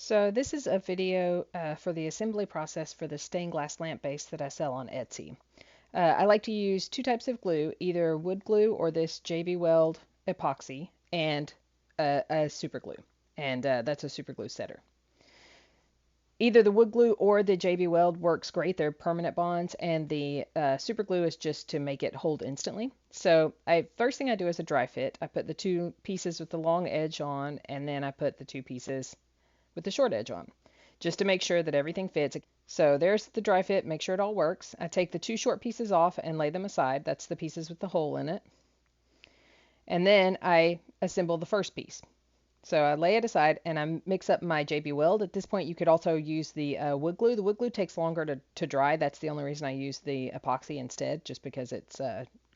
So this is a video for the assembly process for the stained glass lamp base that I sell on Etsy. I like to use two types of glue, either wood glue or this JB Weld epoxy, and a super glue. And that's a super glue setter. Either the wood glue or the JB Weld works great. They're permanent bonds, and the super glue is just to make it hold instantly. So first thing I do is a dry fit. I put the two pieces with the long edge on, and then I put the two pieces with the short edge on, just to make sure that everything fits. So there's the dry fit, make sure it all works. I take the two short pieces off and lay them aside. That's the pieces with the hole in it. And then I assemble the first piece. So I lay it aside and I mix up my JB Weld. At this point, you could also use the wood glue. The wood glue takes longer to dry. That's the only reason I use the epoxy instead, just because it's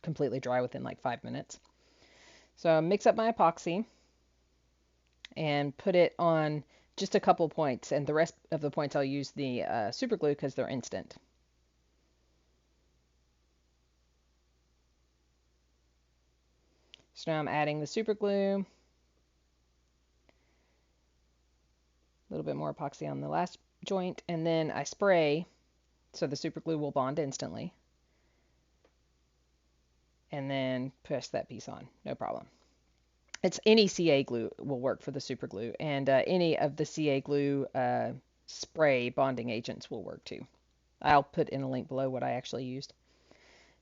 completely dry within like 5 minutes. So I mix up my epoxy and put it on just a couple points, and the rest of the points I'll use the super glue because they're instant. So now I'm adding the super glue, a little bit more epoxy on the last joint, and then I spray so the super glue will bond instantly, and then push that piece on, no problem. It's any CA glue will work for the super glue, and any of the CA glue spray bonding agents will work too. I'll put in a link below what I actually used.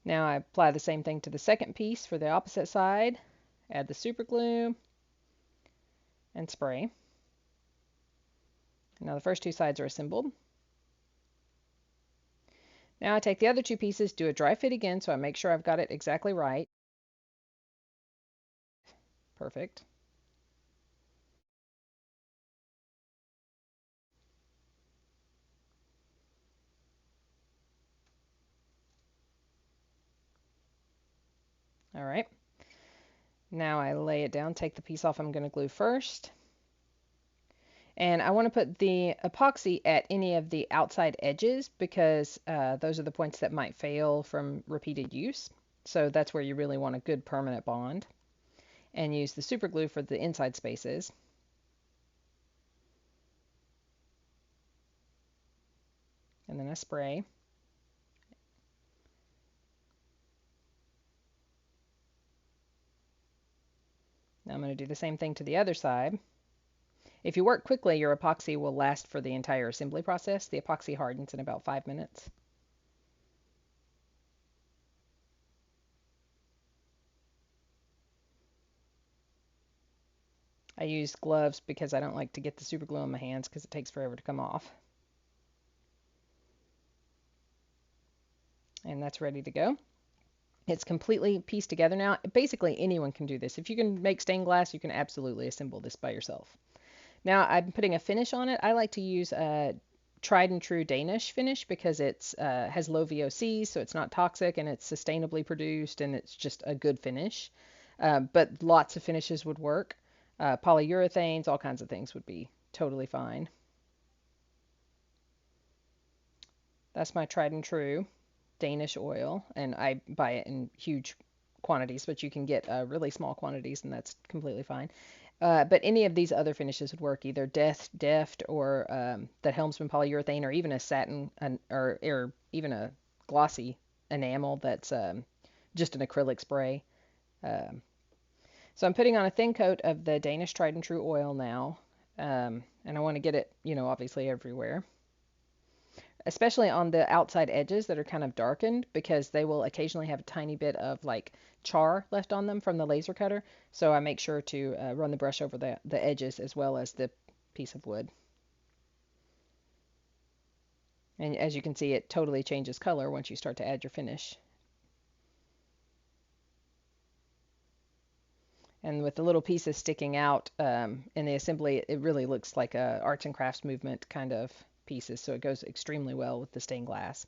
Now I apply the same thing to the second piece for the opposite side. Add the super glue and spray. Now the first two sides are assembled. Now I take the other two pieces, do a dry fit again so I make sure I've got it exactly right. Perfect. All right. Now I lay it down, take the piece off I'm going to glue first. And I want to put the epoxy at any of the outside edges because those are the points that might fail from repeated use. So that's where you really want a good permanent bond. And use the super glue for the inside spaces. And then I spray. Now I'm going to do the same thing to the other side. If you work quickly, your epoxy will last for the entire assembly process. The epoxy hardens in about 5 minutes. I use gloves because I don't like to get the super glue on my hands because it takes forever to come off. And that's ready to go. It's completely pieced together now. Basically, anyone can do this. If you can make stained glass, you can absolutely assemble this by yourself. Now, I'm putting a finish on it. I like to use a tried and true Danish finish because it's has low VOCs, so it's not toxic and it's sustainably produced and it's just a good finish. But lots of finishes would work. Polyurethanes, all kinds of things would be totally fine. That's my tried and true Danish oil, and I buy it in huge quantities, but you can get really small quantities, and that's completely fine. But any of these other finishes would work, either Deft or that Helmsman polyurethane, or even a satin or even a glossy enamel that's just an acrylic spray. Um, so I'm putting on a thin coat of the Danish Tried and True oil now, and I want to get it, obviously everywhere, especially on the outside edges that are kind of darkened because they will occasionally have a tiny bit of like char left on them from the laser cutter. So I make sure to run the brush over the edges as well as the piece of wood. And as you can see, it totally changes color once you start to add your finish. And with the little pieces sticking out in the assembly, it really looks like a arts and crafts movement kind of pieces. So it goes extremely well with the stained glass.